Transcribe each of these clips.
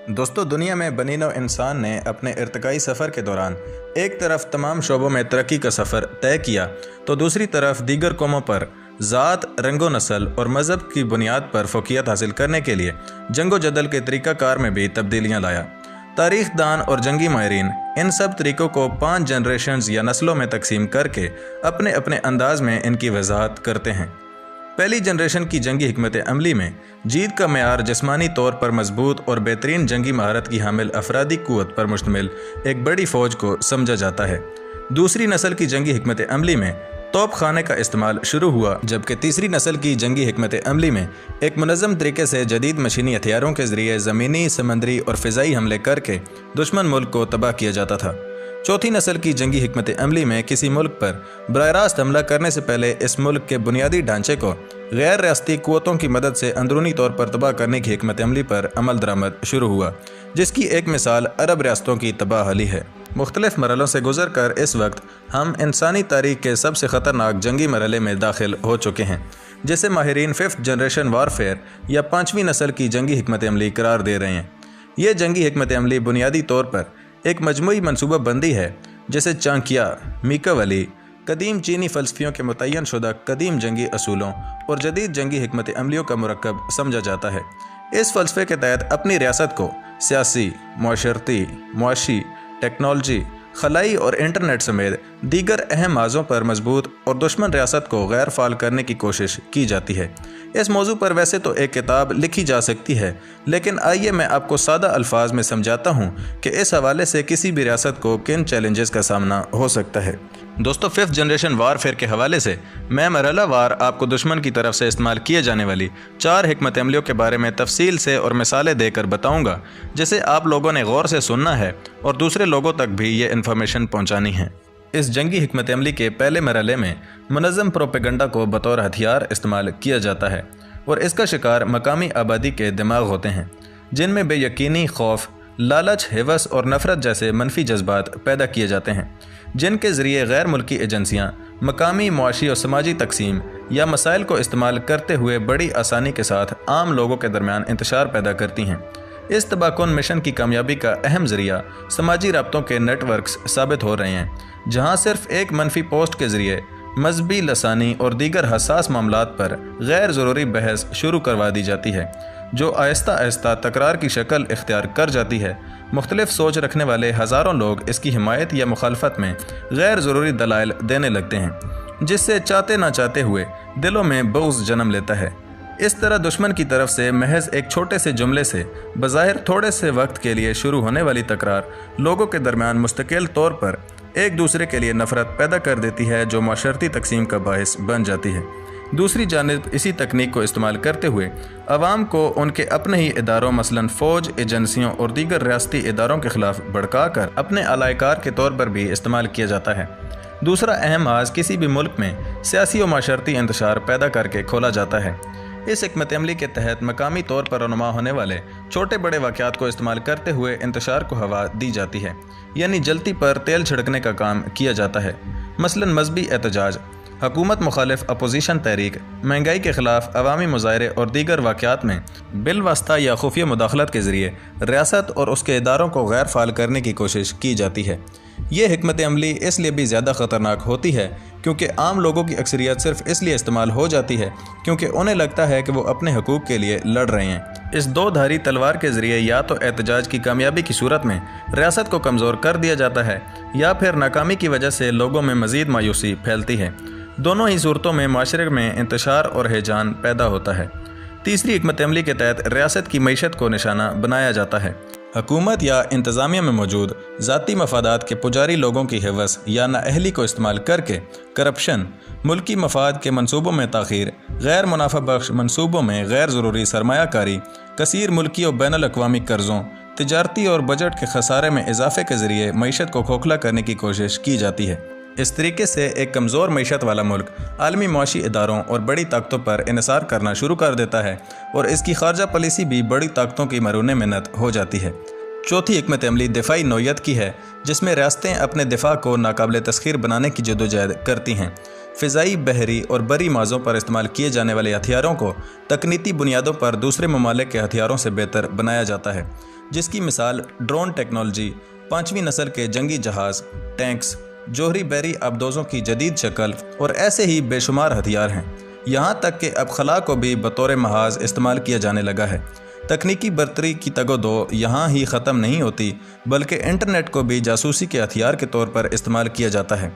دوستو، دنیا میں بنی نوع انسان نے اپنے ارتقائی سفر کے دوران ایک طرف تمام شعبوں میں ترقی کا سفر طے کیا تو دوسری طرف دیگر قوموں پر ذات، رنگ و نسل اور مذہب کی بنیاد پر فوقیت حاصل کرنے کے لیے جنگ و جدل کے طریقہ کار میں بھی تبدیلیاں لایا۔ تاریخ دان اور جنگی ماہرین ان سب طریقوں کو 5 جنریشنز یا نسلوں میں تقسیم کر کے اپنے اپنے انداز میں ان کی وضاحت کرتے ہیں۔ پہلی جنریشن کی جنگی حکمت عملی میں جیت کا معیار جسمانی طور پر مضبوط اور بہترین جنگی مہارت کی حامل افرادی قوت پر مشتمل ایک بڑی فوج کو سمجھا جاتا ہے۔ دوسری نسل کی جنگی حکمت عملی میں توپ خانے کا استعمال شروع ہوا، جبکہ تیسری نسل کی جنگی حکمت عملی میں ایک منظم طریقے سے جدید مشینی ہتھیاروں کے ذریعے زمینی، سمندری اور فضائی حملے کر کے دشمن ملک کو تباہ کیا جاتا تھا۔ چوتھی نسل کی جنگی حکمت عملی میں کسی ملک پر براہ راست حملہ کرنے سے پہلے اس ملک کے بنیادی ڈھانچے کو غیر ریاستی قوتوں کی مدد سے اندرونی طور پر تباہ کرنے کی حکمت عملی پر عمل درآمد شروع ہوا، جس کی ایک مثال عرب ریاستوں کی تباہ حالی ہے۔ مختلف مرحلوں سے گزر کر اس وقت ہم انسانی تاریخ کے سب سے خطرناک جنگی مرحلے میں داخل ہو چکے ہیں، جسے ماہرین 5th جنریشن وارفیئر یا 5ویں نسل کی جنگی حکمت عملی قرار دے رہے ہیں۔ یہ جنگی حکمت عملی بنیادی طور پر ایک مجموعی منصوبہ بندی ہے جسے چانکیا، میکاولی، قدیم چینی فلسفیوں کے متعین شدہ قدیم جنگی اصولوں اور جدید جنگی حکمت عملیوں کا مرکب سمجھا جاتا ہے۔ اس فلسفے کے تحت اپنی ریاست کو سیاسی، معاشرتی، معاشی، ٹیکنالوجی، خلائی اور انٹرنیٹ سمیت دیگر اہم محاذوں پر مضبوط اور دشمن ریاست کو غیر فعال کرنے کی کوشش کی جاتی ہے۔ اس موضوع پر ویسے تو ایک کتاب لکھی جا سکتی ہے، لیکن آئیے میں آپ کو سادہ الفاظ میں سمجھاتا ہوں کہ اس حوالے سے کسی بھی ریاست کو کن چیلنجز کا سامنا ہو سکتا ہے۔ دوستو، 5th جنریشن وارفیئر کے حوالے سے میں مرحلہ وار آپ کو دشمن کی طرف سے استعمال کیے جانے والی 4 حکمت عملیوں کے بارے میں تفصیل سے اور مثالیں دے کر بتاؤں گا، جسے آپ لوگوں نے غور سے سننا ہے اور دوسرے لوگوں تک بھی یہ انفارمیشن پہنچانی ہے۔ اس جنگی حکمت عملی کے پہلے مرحلے میں منظم پروپیگنڈا کو بطور ہتھیار استعمال کیا جاتا ہے اور اس کا شکار مقامی آبادی کے دماغ ہوتے ہیں، جن میں بے یقینی، خوف، لالچ، ہوس اور نفرت جیسے منفی جذبات پیدا کیے جاتے ہیں، جن کے ذریعے غیر ملکی ایجنسیاں مقامی معاشی اور سماجی تقسیم یا مسائل کو استعمال کرتے ہوئے بڑی آسانی کے ساتھ عام لوگوں کے درمیان انتشار پیدا کرتی ہیں۔ اس تباہ کن مشن کی کامیابی کا اہم ذریعہ سماجی رابطوں کے نیٹ ورکس ثابت ہو رہے ہیں، جہاں صرف ایک منفی پوسٹ کے ذریعے مذہبی، لسانی اور دیگر حساس معاملات پر غیر ضروری بحث شروع کروا دی جاتی ہے، جو آہستہ آہستہ تکرار کی شکل اختیار کر جاتی ہے۔ مختلف سوچ رکھنے والے ہزاروں لوگ اس کی حمایت یا مخالفت میں غیر ضروری دلائل دینے لگتے ہیں، جس سے چاہتے نہ چاہتے ہوئے دلوں میں بغض جنم لیتا ہے۔ اس طرح دشمن کی طرف سے محض ایک چھوٹے سے جملے سے بظاہر تھوڑے سے وقت کے لیے شروع ہونے والی تکرار لوگوں کے درمیان مستقل طور پر ایک دوسرے کے لیے نفرت پیدا کر دیتی ہے، جو معاشرتی تقسیم کا باعث بن جاتی ہے۔ دوسری جانب اسی تکنیک کو استعمال کرتے ہوئے عوام کو ان کے اپنے ہی اداروں، مثلاً فوج، ایجنسیوں اور دیگر ریاستی اداروں کے خلاف بھڑکا کر اپنے اعلی کار کے طور پر بھی استعمال کیا جاتا ہے۔ دوسرا اہم محاذ کسی بھی ملک میں سیاسی و معاشرتی انتشار پیدا کر کے کھولا جاتا ہے۔ اس حکمت عملی کے تحت مقامی طور پر رونما ہونے والے چھوٹے بڑے واقعات کو استعمال کرتے ہوئے انتشار کو ہوا دی جاتی ہے، یعنی جلتی پر تیل چھڑکنے کا کام کیا جاتا ہے۔ مثلاً مذہبی احتجاج، حکومت مخالف اپوزیشن تحریک، مہنگائی کے خلاف عوامی مظاہرے اور دیگر واقعات میں بالواسطہ یا خفیہ مداخلت کے ذریعے ریاست اور اس کے اداروں کو غیر فعال کرنے کی کوشش کی جاتی ہے۔ یہ حکمت عملی اس لیے بھی زیادہ خطرناک ہوتی ہے کیونکہ عام لوگوں کی اکثریت صرف اس لیے استعمال ہو جاتی ہے کیونکہ انہیں لگتا ہے کہ وہ اپنے حقوق کے لیے لڑ رہے ہیں۔ اس 2 دھاری تلوار کے ذریعے یا تو احتجاج کی کامیابی کی صورت میں ریاست کو کمزور کر دیا جاتا ہے، یا پھر ناکامی کی وجہ سے لوگوں میں مزید مایوسی پھیلتی ہے۔ دونوں ہی صورتوں میں معاشرے میں انتشار اور ہیجان پیدا ہوتا ہے۔ تیسری حکمت عملی کے تحت ریاست کی معیشت کو نشانہ بنایا جاتا ہے۔ حکومت یا انتظامیہ میں موجود ذاتی مفادات کے پجاری لوگوں کی ہوس یا نااہلی کو استعمال کر کے کرپشن، ملکی مفاد کے منصوبوں میں تاخیر، غیر منافع بخش منصوبوں میں غیر ضروری سرمایہ کاری، کثیر ملکی اور بین الاقوامی قرضوں، تجارتی اور بجٹ کے خسارے میں اضافے کے ذریعے معیشت کو کھوکھلا کرنے کی کوشش کی جاتی ہے۔ اس طریقے سے ایک کمزور معیشت والا ملک عالمی معاشی اداروں اور بڑی طاقتوں پر انحصار کرنا شروع کر دیتا ہے اور اس کی خارجہ پالیسی بھی بڑی طاقتوں کی مرہون منت ہو جاتی ہے۔ چوتھی حکمت عملی دفاعی نوعیت کی ہے، جس میں ریاستیں اپنے دفاع کو ناقابل تسخیر بنانے کی جدوجہد کرتی ہیں۔ فضائی، بحری اور بری مازوں پر استعمال کیے جانے والے ہتھیاروں کو تکنیکی بنیادوں پر دوسرے ممالک کے ہتھیاروں سے بہتر بنایا جاتا ہے۔ جس کی مثال ڈرون ٹیکنالوجی، 5ویں نسل کے جنگی جہاز، ٹینکس، جوہری بحری آبدوزوں کی جدید شکل اور ایسے ہی بے شمار ہتھیار ہیں۔ یہاں تک کہ اب خلا کو بھی بطور محاذ استعمال کیا جانے لگا ہے۔ تکنیکی برتری کی تگ و دو یہاں ہی ختم نہیں ہوتی، بلکہ انٹرنیٹ کو بھی جاسوسی کے ہتھیار کے طور پر استعمال کیا جاتا ہے۔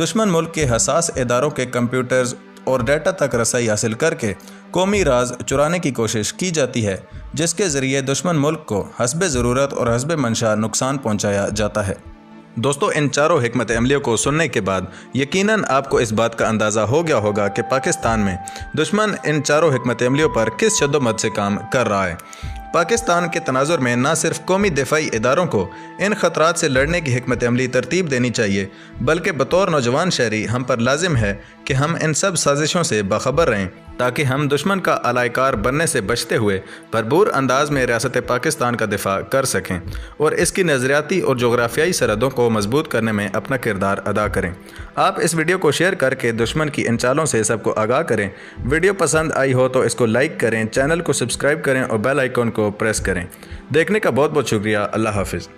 دشمن ملک کے حساس اداروں کے کمپیوٹرز اور ڈیٹا تک رسائی حاصل کر کے قومی راز چرانے کی کوشش کی جاتی ہے، جس کے ذریعے دشمن ملک کو حسب ضرورت اور حسب منشا نقصان پہنچایا جاتا ہے۔ دوستو، ان چاروں حکمت عملیوں کو سننے کے بعد یقیناً آپ کو اس بات کا اندازہ ہو گیا ہوگا کہ پاکستان میں دشمن ان چاروں حکمت عملیوں پر کس شد و مد سے کام کر رہا ہے۔ پاکستان کے تناظر میں نہ صرف قومی دفاعی اداروں کو ان خطرات سے لڑنے کی حکمت عملی ترتیب دینی چاہیے، بلکہ بطور نوجوان شہری ہم پر لازم ہے کہ ہم ان سب سازشوں سے باخبر رہیں، تاکہ ہم دشمن کا alائے کار بننے سے بچتے ہوئے بھرپور انداز میں ریاست پاکستان کا دفاع کر سکیں اور اس کی نظریاتی اور جغرافیائی سرحدوں کو مضبوط کرنے میں اپنا کردار ادا کریں۔ آپ اس ویڈیو کو شیئر کر کے دشمن کی ان چالوں سے سب کو آگاہ کریں۔ ویڈیو پسند آئی ہو تو اس کو لائک کریں، چینل کو سبسکرائب کریں اور بیل آئیکن کو پریس کریں۔ دیکھنے کا بہت بہت شکریہ۔ اللہ حافظ۔